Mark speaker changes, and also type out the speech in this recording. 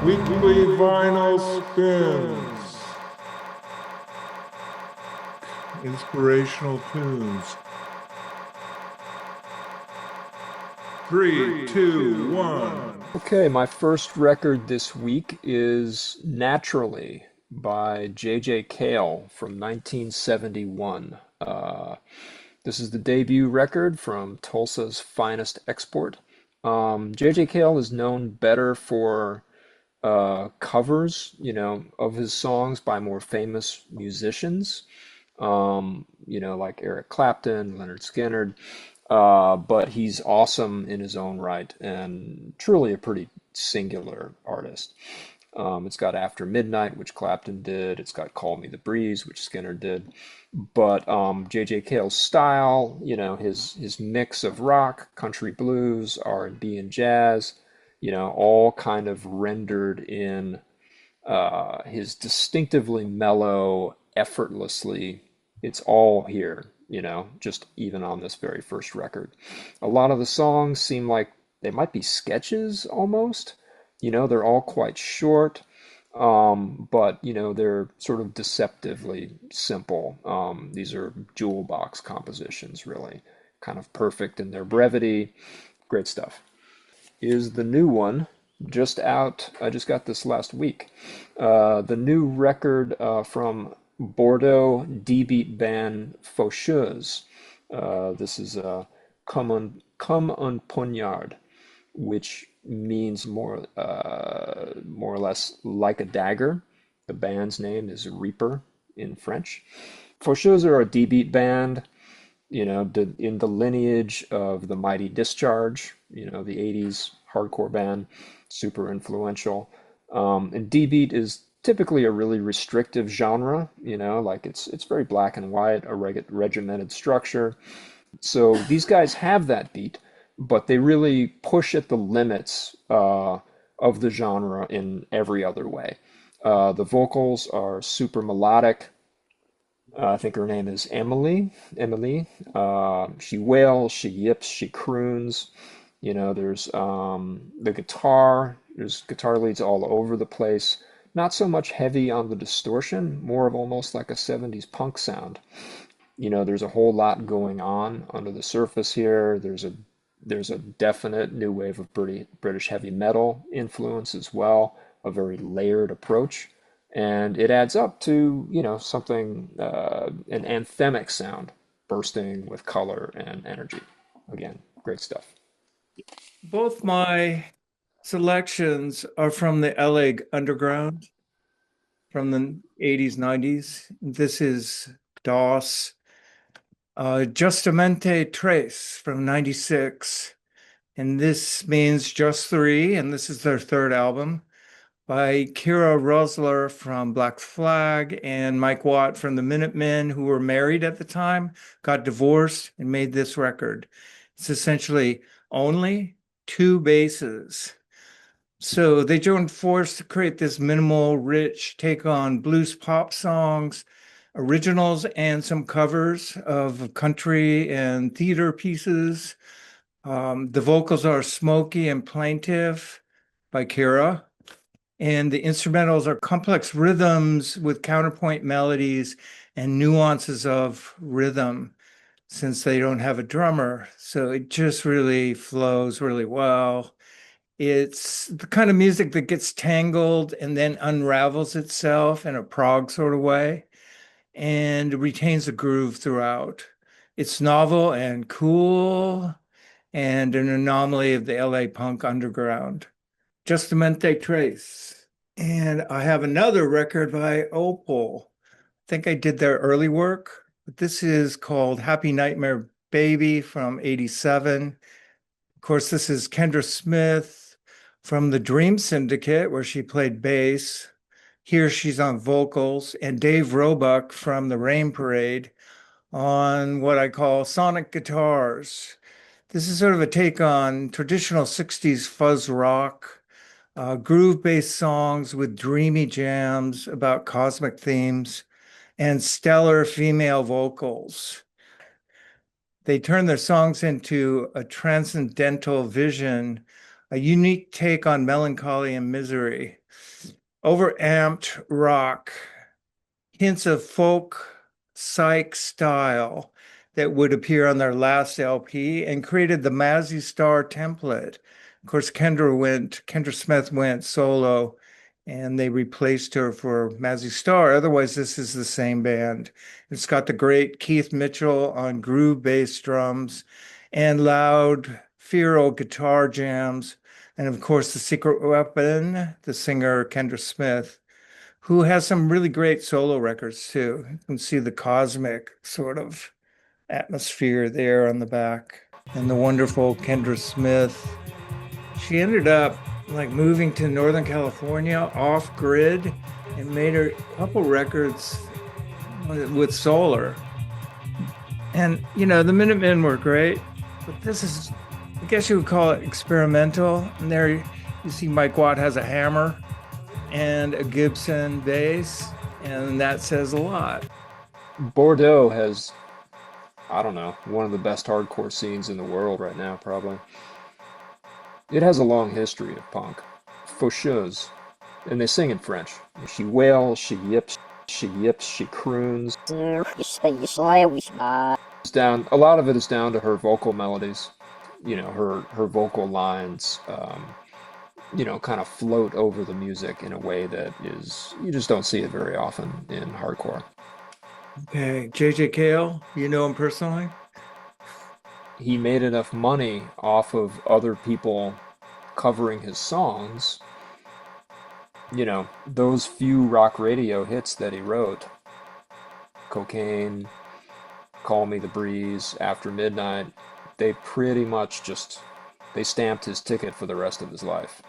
Speaker 1: Weekly vinyl spins. Inspirational tunes. 3, 2, 1.
Speaker 2: Okay, my first record this week is Naturally by JJ Cale from 1971. This is the debut record from Tulsa's finest export. JJ Cale is known better for covers, of his songs by more famous musicians, like Eric Clapton, Leonard Skinner. But he's awesome in his own right and truly a pretty singular artist. It's got After Midnight, which Clapton did. It's got Call Me the Breeze, which Skinner did. But J.J. Cale's style, his mix of rock, country blues, R&B, and jazz, all kind of rendered in his distinctively mellow, effortlessly, it's all here, just even on this very first record. A lot of the songs seem like they might be sketches almost. They're all quite short, but they're sort of deceptively simple. These are jewel box compositions, really, kind of perfect in their brevity. Great stuff. Is the new one just out? I just got this last week. The new record from Bordeaux D-beat band Faucheuse. This is Comme un Poignard, which means more or less like a dagger. The band's name is Reaper in French. Faucheuse are a D-beat band, in the lineage of the Mighty Discharge, the 80s hardcore band, super influential. And D-beat is typically a really restrictive genre, like it's very black and white, a regimented structure. So these guys have that beat, but they really push at the limits of the genre in every other way. The vocals are super melodic. I think her name is Emily. Emily. She wails, she yips, she croons. There's the guitar. There's guitar leads all over the place. Not so much heavy on the distortion, more of almost like a 70s punk sound. There's a whole lot going on under the surface here. There's a definite new wave of British heavy metal influence as well, a very layered approach. And it adds up to, something, an anthemic sound, bursting with color and energy. Again, great stuff.
Speaker 3: Both my selections are from the LA underground from the 80s, 90s. This is DOS, Justamente Trace from 96. And this means just three, and this is their third album by Kira Rosler from Black Flag and Mike Watt from the Minutemen, who were married at the time, got divorced, and made this record. It's essentially only two basses. So they joined force to create this minimal, rich take on blues pop songs, originals, and some covers of country and theater pieces. The vocals are smoky and plaintive by Kira, and the instrumentals are complex rhythms with counterpoint melodies and nuances of rhythm since they don't have a drummer. So it just really flows really well. It's the kind of music that gets tangled and then unravels itself in a prog sort of way and retains a groove throughout. It's novel and cool and an anomaly of the LA punk underground. Justamente Trace. And I have another record by Opal. I think I did their early work, but this is called Happy Nightmare Baby from 87. Of course, this is Kendra Smith from the Dream Syndicate, where she played bass. Here she's on vocals, and Dave Roebuck from the Rain Parade on what I call sonic guitars. This is sort of a take on traditional 60s fuzz rock, groove-based songs with dreamy jams about cosmic themes, and stellar female vocals. They turn their songs into a transcendental vision a unique take on melancholy and misery. Overamped rock, hints of folk psych style that would appear on their last LP, and created the Mazzy Star template. Of course, Kendra Smith went solo, and they replaced her for Mazzy Star. Otherwise, this is the same band. It's got the great Keith Mitchell on groove bass drums and loud Firo guitar jams. And of course, the secret weapon, the singer Kendra Smith, who has some really great solo records too. You can see the cosmic sort of atmosphere there on the back. And the wonderful Kendra Smith. She ended up like moving to Northern California off grid and made a couple records with solar. And the Minutemen were great, but this is, I guess you would call it experimental. And there you see Mike Watt has a hammer and a Gibson bass, and that says a lot.
Speaker 2: Bordeaux has, I don't know, one of the best hardcore scenes in the world right now, probably. It has a long history of punk. Faucheuse, and they sing in French. She wails, she yips, she croons. It's down, a lot of it is down to her vocal melodies. Her vocal lines, kind of float over the music in a way that you just don't see it very often in hardcore.
Speaker 3: Okay, JJ Cale, you know him personally?
Speaker 2: He made enough money off of other people covering his songs. Those few rock radio hits that he wrote, Cocaine, Call Me the Breeze, After Midnight, they pretty much they stamped his ticket for the rest of his life.